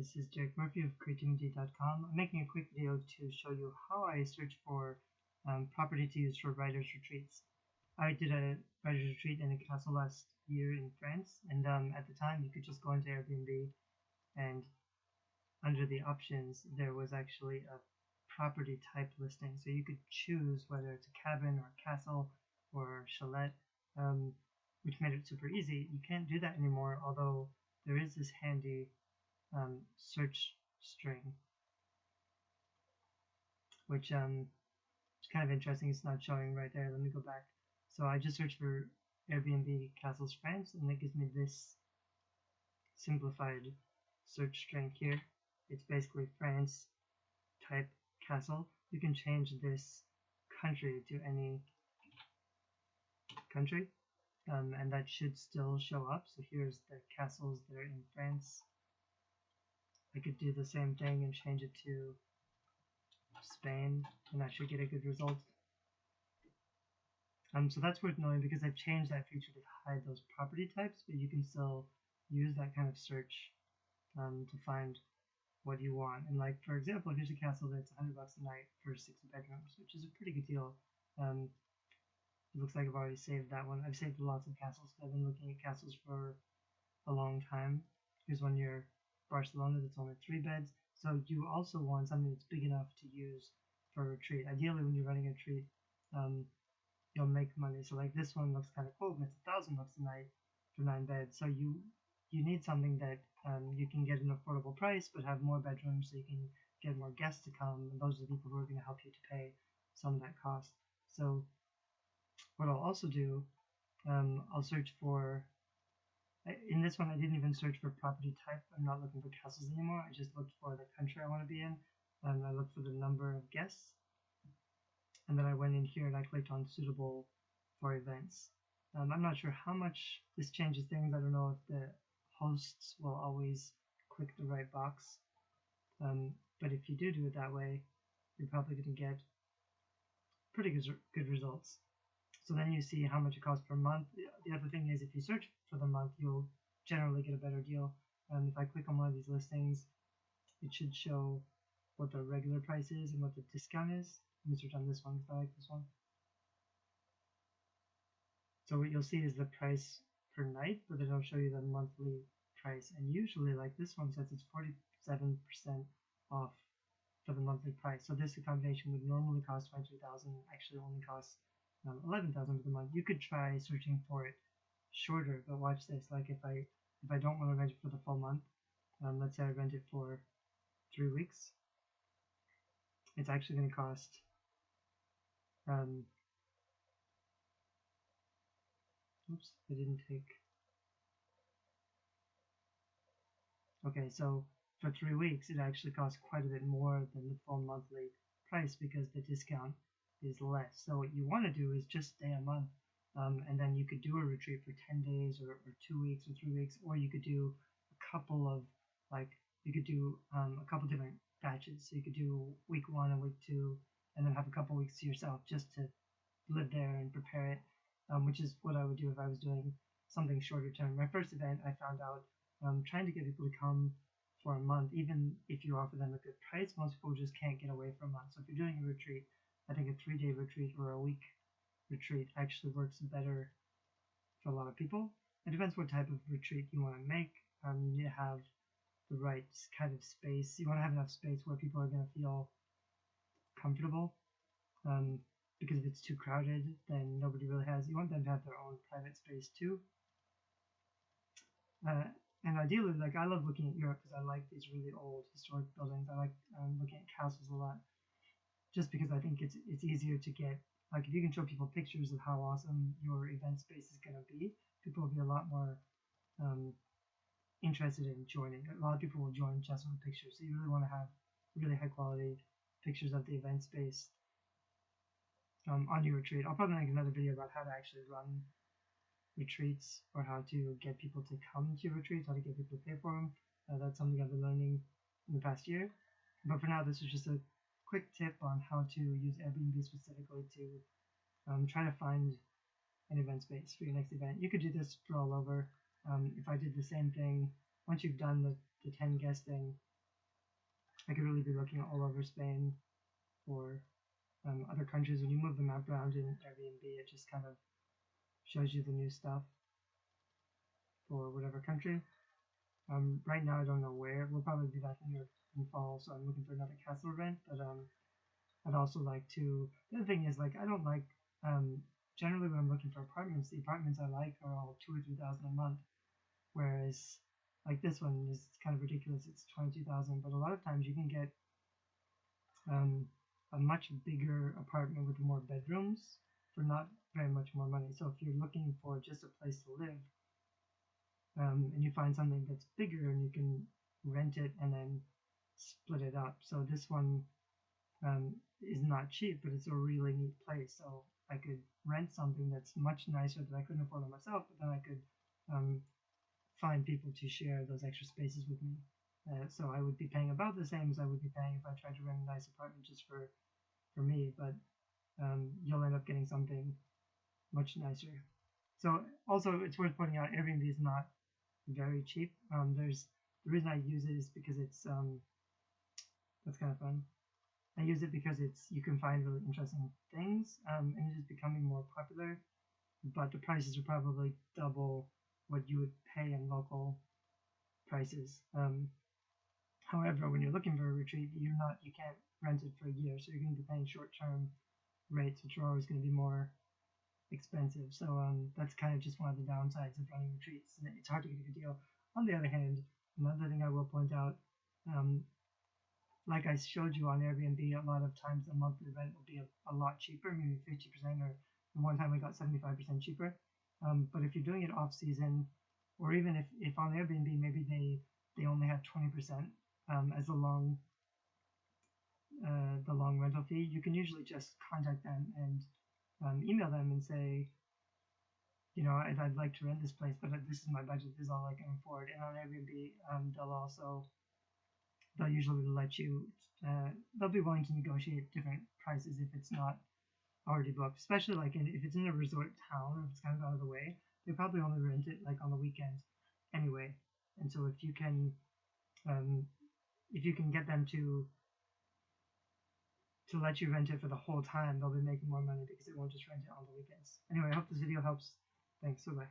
this is Derek Murphy of creativity.com. I'm making a quick video to show you how I search for property to use for writers' retreats. I did a writers' retreat in a castle last year in France, and at the time you could just go into Airbnb, and under the options there was actually a property type listing, so you could choose whether it's a cabin or a castle or a chalet, which made it super easy. You can't do that anymore, although there is this handy search string, which is kind of interesting. It's not showing right there. Let me go back. So I just searched for Airbnb Castles France, and it gives me this simplified search string here. It's basically France type castle. You can change this country to any country, and that should still show up. So here's the castles that are in France. I could do the same thing and change it to Spain, and that should get a good result. So that's worth knowing because I've changed that feature to hide those property types, but you can still use that kind of search to find what you want. And like, for example, here's a castle that's $100 a night for 6 bedrooms, which is a pretty good deal. It looks like I've already saved that one. I've saved lots of castles. I've been looking at castles for a long time. Here's one near Barcelona that's only 3 beds. So you also want something that's big enough to use for a retreat. Ideally, when you're running a retreat, you'll make money. So like this one looks kind of cool, and it's $1,000 a night for 9 beds. So you need something that you can get an affordable price, but have more bedrooms so you can get more guests to come. And those are the people who are going to help you to pay some of that cost. So what I'll also do, I'll search for. In this one, I didn't even search for property type. I'm not looking for castles anymore. I just looked for the country I want to be in, and I looked for the number of guests. And then I went in here and I clicked on suitable for events. I'm not sure how much this changes things. I don't know if the hosts will always click the right box. But if you do it that way, you're probably going to get pretty good results. So then you see how much it costs per month. The other thing is, if you search for the month, you'll generally get a better deal. If I click on one of these listings, it should show what the regular price is and what the discount is. Let me search on this one because I like this one. So what you'll see is the price per night, but then it'll show you the monthly price. And usually, like this one says, it's 47% off for the monthly price. So this accommodation would normally cost $23,000, actually only costs $11,000 for the month. You could try searching for it shorter, but watch this. Like if I don't want to rent it for the full month, let's say I rent it for 3 weeks, it's actually going to cost oops, I didn't take. Okay, so for 3 weeks, it actually costs quite a bit more than the full monthly price because the discount is less. So what you want to do is just stay a month, and then you could do a retreat for 10 days or 2 weeks or 3 weeks, or you could do a couple of, like, you could do a couple different batches. So you could do week 1 and week 2, and then have a couple weeks to yourself just to live there and prepare it, which is what I would do if I was doing something shorter term. My first event, I found out trying to get people to come for a month, even if you offer them a good price, most people just can't get away for a month. So if you're doing a retreat, I think a 3-day retreat or a week retreat actually works better for a lot of people. It depends what type of retreat you want to make. You need to have the right kind of space. You want to have enough space where people are going to feel comfortable, because if it's too crowded, then nobody really has. You want them to have their own private space too. And ideally, like, I love looking at Europe because I like these really old historic buildings. I like looking at castles a lot, just because I think it's easier to get, like, if you can show people pictures of how awesome your event space is going to be, people will be a lot more interested in joining. A lot of people will join just with pictures. So you really want to have really high quality pictures of the event space on your retreat. I'll probably make another video about how to actually run retreats, or how to get people to come to your retreats, how to get people to pay for them. That's something I've been learning in the past year. But for now, this is just a quick tip on how to use Airbnb specifically to try to find an event space for your next event. You could do this for all over. If I did the same thing, once you've done the 10 guest thing, I could really be looking all over Spain or other countries. When you move the map around in Airbnb, it just kind of shows you the new stuff for whatever country. Right now I don't know where. We'll probably be back in here in fall, so I'm looking for another castle rent. But I'd also like to. The other thing is, like, I don't like. Generally, when I'm looking for apartments, the apartments I like are all 2 or 3 thousand a month, whereas like this one is kind of ridiculous. It's 22,000, but a lot of times you can get um, a much bigger apartment with more bedrooms for not very much more money. So if you're looking for just a place to live, and you find something that's bigger and you can rent it and then split it up. So this one is not cheap, but it's a really neat place. So I could rent something that's much nicer that I couldn't afford on myself, but then I could um, find people to share those extra spaces with me. So I would be paying about the same as I would be paying if I tried to rent a nice apartment just for me, but you'll end up getting something much nicer. So also it's worth pointing out Airbnb is not very cheap. There's the reason I use it is because it's that's kind of fun. I use it because it's you can find really interesting things, and it is becoming more popular. But the prices are probably double what you would pay in local prices. However, when you're looking for a retreat, you can't rent it for a year, so you're going to be paying short-term rates, which are always going to be more expensive. So that's kind of just one of the downsides of running retreats. It's hard to get a good deal. On the other hand, another thing I will point out, um, like I showed you on Airbnb, a lot of times the monthly rent will be a lot cheaper, maybe 50%, or one time I got 75% cheaper. But if you're doing it off season, or even if on Airbnb maybe they only have 20% as the long rental fee, you can usually just contact them and email them and say, you know, I'd like to rent this place, but this is my budget. This is all I can afford. And on Airbnb, they'll usually let you. They'll be willing to negotiate different prices if it's not already booked. Especially like if it's in a resort town or if it's kind of out of the way, they probably only rent it like on the weekends anyway. And so um, if you can get them to let you rent it for the whole time, they'll be making more money because they won't just rent it on the weekends. Anyway, I hope this video helps. Thanks. Bye bye.